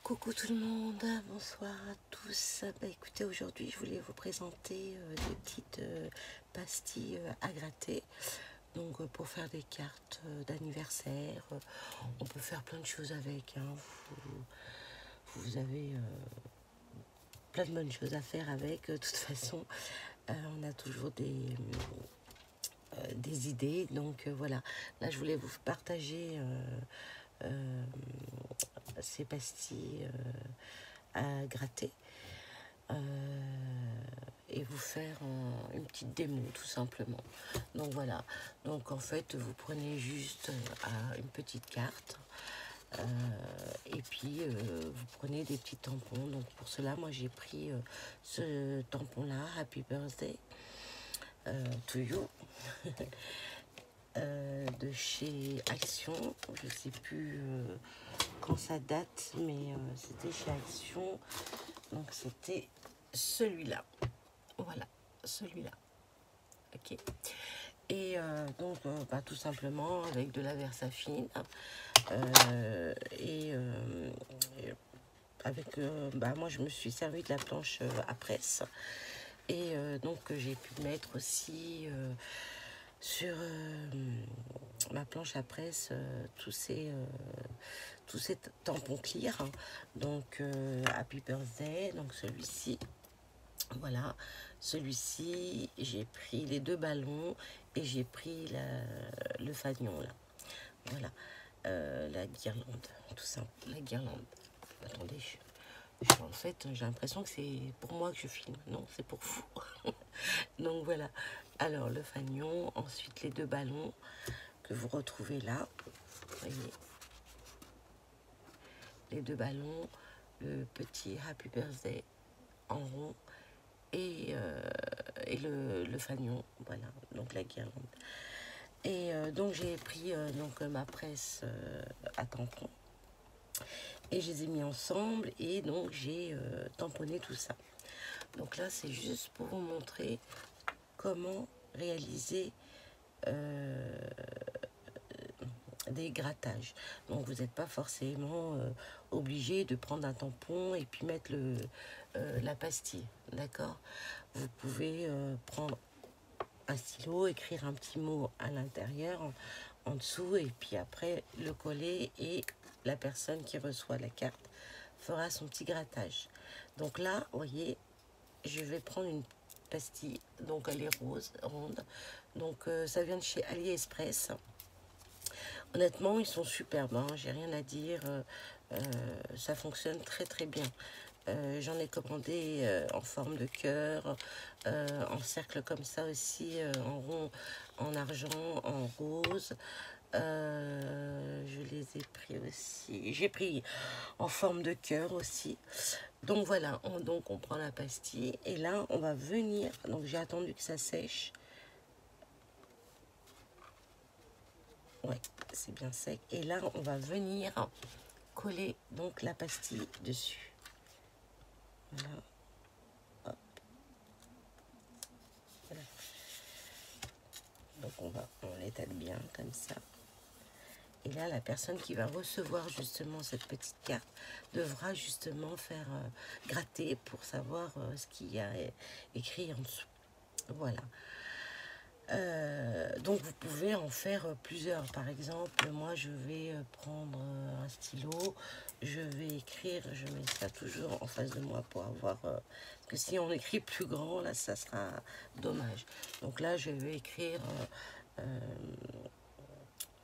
Coucou tout le monde, bonsoir à tous. Écoutez, aujourd'hui je voulais vous présenter des petites pastilles à gratter. Donc pour faire des cartes d'anniversaire, on peut faire plein de choses avec. Hein. Vous avez plein de bonnes choses à faire avec. De toute façon, on a toujours des idées. Donc voilà, là je voulais vous partager ces pastilles à gratter et vous faire une petite démo tout simplement. Donc voilà, donc en fait vous prenez juste une petite carte et puis vous prenez des petits tampons. Donc pour cela moi j'ai pris ce tampon là, Happy Birthday to you. De chez Action, je sais plus quand ça date, mais c'était chez Action, donc c'était celui-là, voilà, celui-là, ok. Et donc tout simplement avec de la Versafine et avec moi je me suis servi de la planche à presse et donc j'ai pu mettre aussi sur ma planche à presse tous ces tampons clear, hein. Donc Happy Birthday, donc celui-ci, voilà, celui-ci j'ai pris les deux ballons et j'ai pris le fanion là, voilà, la guirlande, tout simple, la guirlande. Attendez, en fait j'ai l'impression que c'est pour moi que je filme, non c'est pour vous. Donc voilà, alors le fanion, ensuite les deux ballons que vous retrouvez là, vous voyez, les deux ballons, le petit Happy Birthday en rond et le fanion, voilà, donc la guirlande. Et donc j'ai pris donc ma presse à tampons et je les ai mis ensemble et donc j'ai tamponné tout ça. Donc là c'est juste pour vous montrer comment réaliser des grattages. Donc vous n'êtes pas forcément obligé de prendre un tampon et puis mettre la pastille, d'accord. Vous pouvez prendre un stylo, écrire un petit mot à l'intérieur, en dessous, et puis après le coller et la personne qui reçoit la carte fera son petit grattage. Donc là, vous voyez, je vais prendre une pastille, donc elle est rose, ronde, donc ça vient de chez AliExpress. Honnêtement, ils sont superbes, hein, j'ai rien à dire, ça fonctionne très très bien. J'en ai commandé en forme de cœur, en cercle comme ça aussi, en rond, en argent, en rose. Je les ai pris aussi, j'ai pris en forme de cœur aussi. Donc voilà, on prend la pastille et là on va venir, donc j'ai attendu que ça sèche. Ouais, c'est bien sec. Et là on va venir coller donc la pastille dessus. Voilà. Hop. Voilà. Donc on l'étale bien comme ça. Et là, la personne qui va recevoir justement cette petite carte devra justement faire gratter pour savoir ce qu'il y a écrit en dessous. Voilà. Donc vous pouvez en faire plusieurs. Par exemple, moi je vais prendre un stylo, je vais écrire, je mets ça toujours en face de moi pour avoir... parce que si on écrit plus grand, là ça sera dommage. Donc là je vais écrire...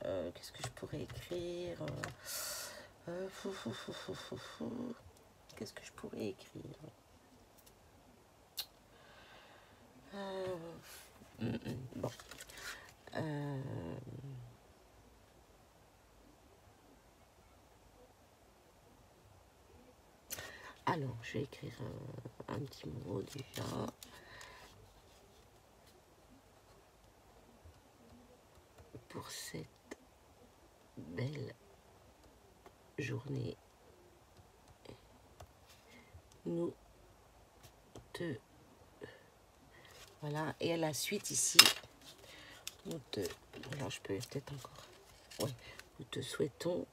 qu'est-ce que je pourrais écrire qu'est-ce que je pourrais écrire bon. Alors, je vais écrire un petit mot déjà. Pour cette belle journée, nous te... Voilà, et à la suite ici, nous te... Alors, je peux peut-être encore... Ouais, nous te souhaitons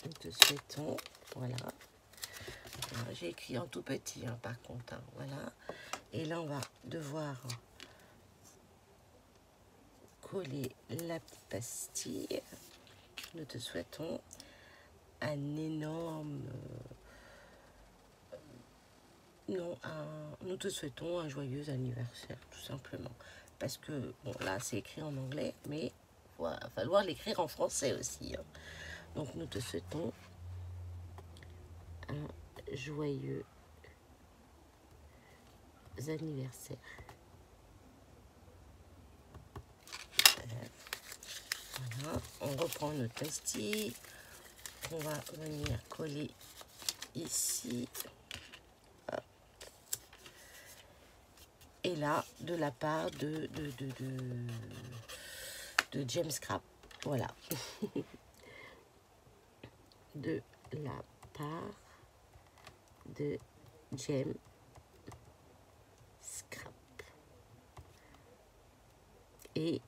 nous te souhaitons, voilà. J'ai écrit en tout petit, hein, par contre, hein, voilà. Et là, on va devoir coller la petite pastille. Nous te souhaitons un énorme... nous te souhaitons un joyeux anniversaire, tout simplement. Parce que, bon, là, c'est écrit en anglais, mais il va falloir l'écrire en français aussi. Hein. Donc, nous te souhaitons un joyeux anniversaire. Voilà, on reprend notre pastille. On va venir coller ici. Hop. Et là, de la part de James Scrap. Voilà. De la part de James Scrap. Et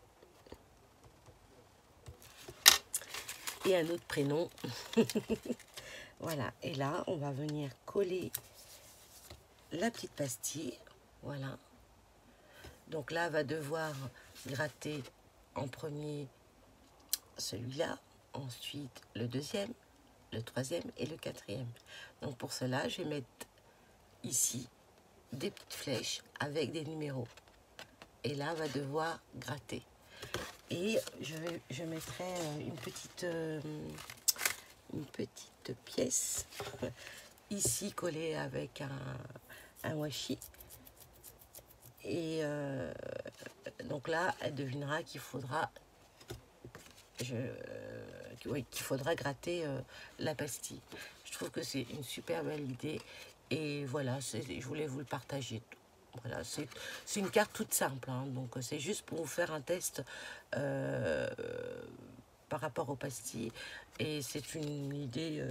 un autre prénom. Voilà. Et là, on va venir coller la petite pastille. Voilà. Donc là, va devoir gratter en premier celui-là, ensuite le deuxième, le troisième et le quatrième. Donc pour cela, je vais mettre ici des petites flèches avec des numéros. Et là, va devoir gratter. Et je mettrai une petite pièce ici collée avec un washi. Et donc là, elle devinera qu'il faudra gratter la pastille. Je trouve que c'est une super belle idée. Et voilà, je voulais vous le partager. Voilà, c'est une carte toute simple, hein, donc c'est juste pour vous faire un test par rapport aux pastilles, et c'est une idée,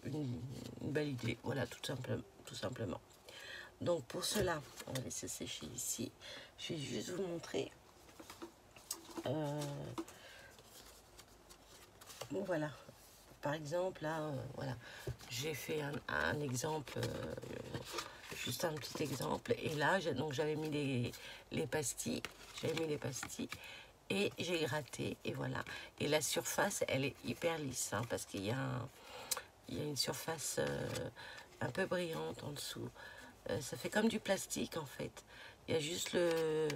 une belle idée, voilà, tout simplement. Donc pour cela, on va laisser sécher ici. Je vais juste vous montrer. Bon voilà, par exemple là, voilà, j'ai fait un exemple. Juste un petit exemple, et là donc j'avais mis les pastilles, et j'ai gratté, et voilà. Et la surface, elle est hyper lisse, hein, parce qu'il y a une surface un peu brillante en dessous. Ça fait comme du plastique en fait. Il y a juste le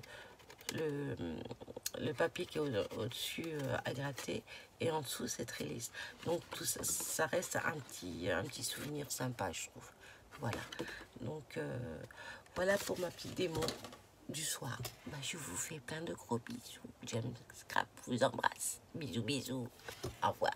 papier qui est au-dessus à gratter, et en dessous c'est très lisse. Donc tout ça, ça reste un petit souvenir sympa, je trouve. Voilà. Donc voilà pour ma petite démo du soir. Bah, je vous fais plein de gros bisous. James Scrap vous embrasse. Bisous, bisous. Au revoir.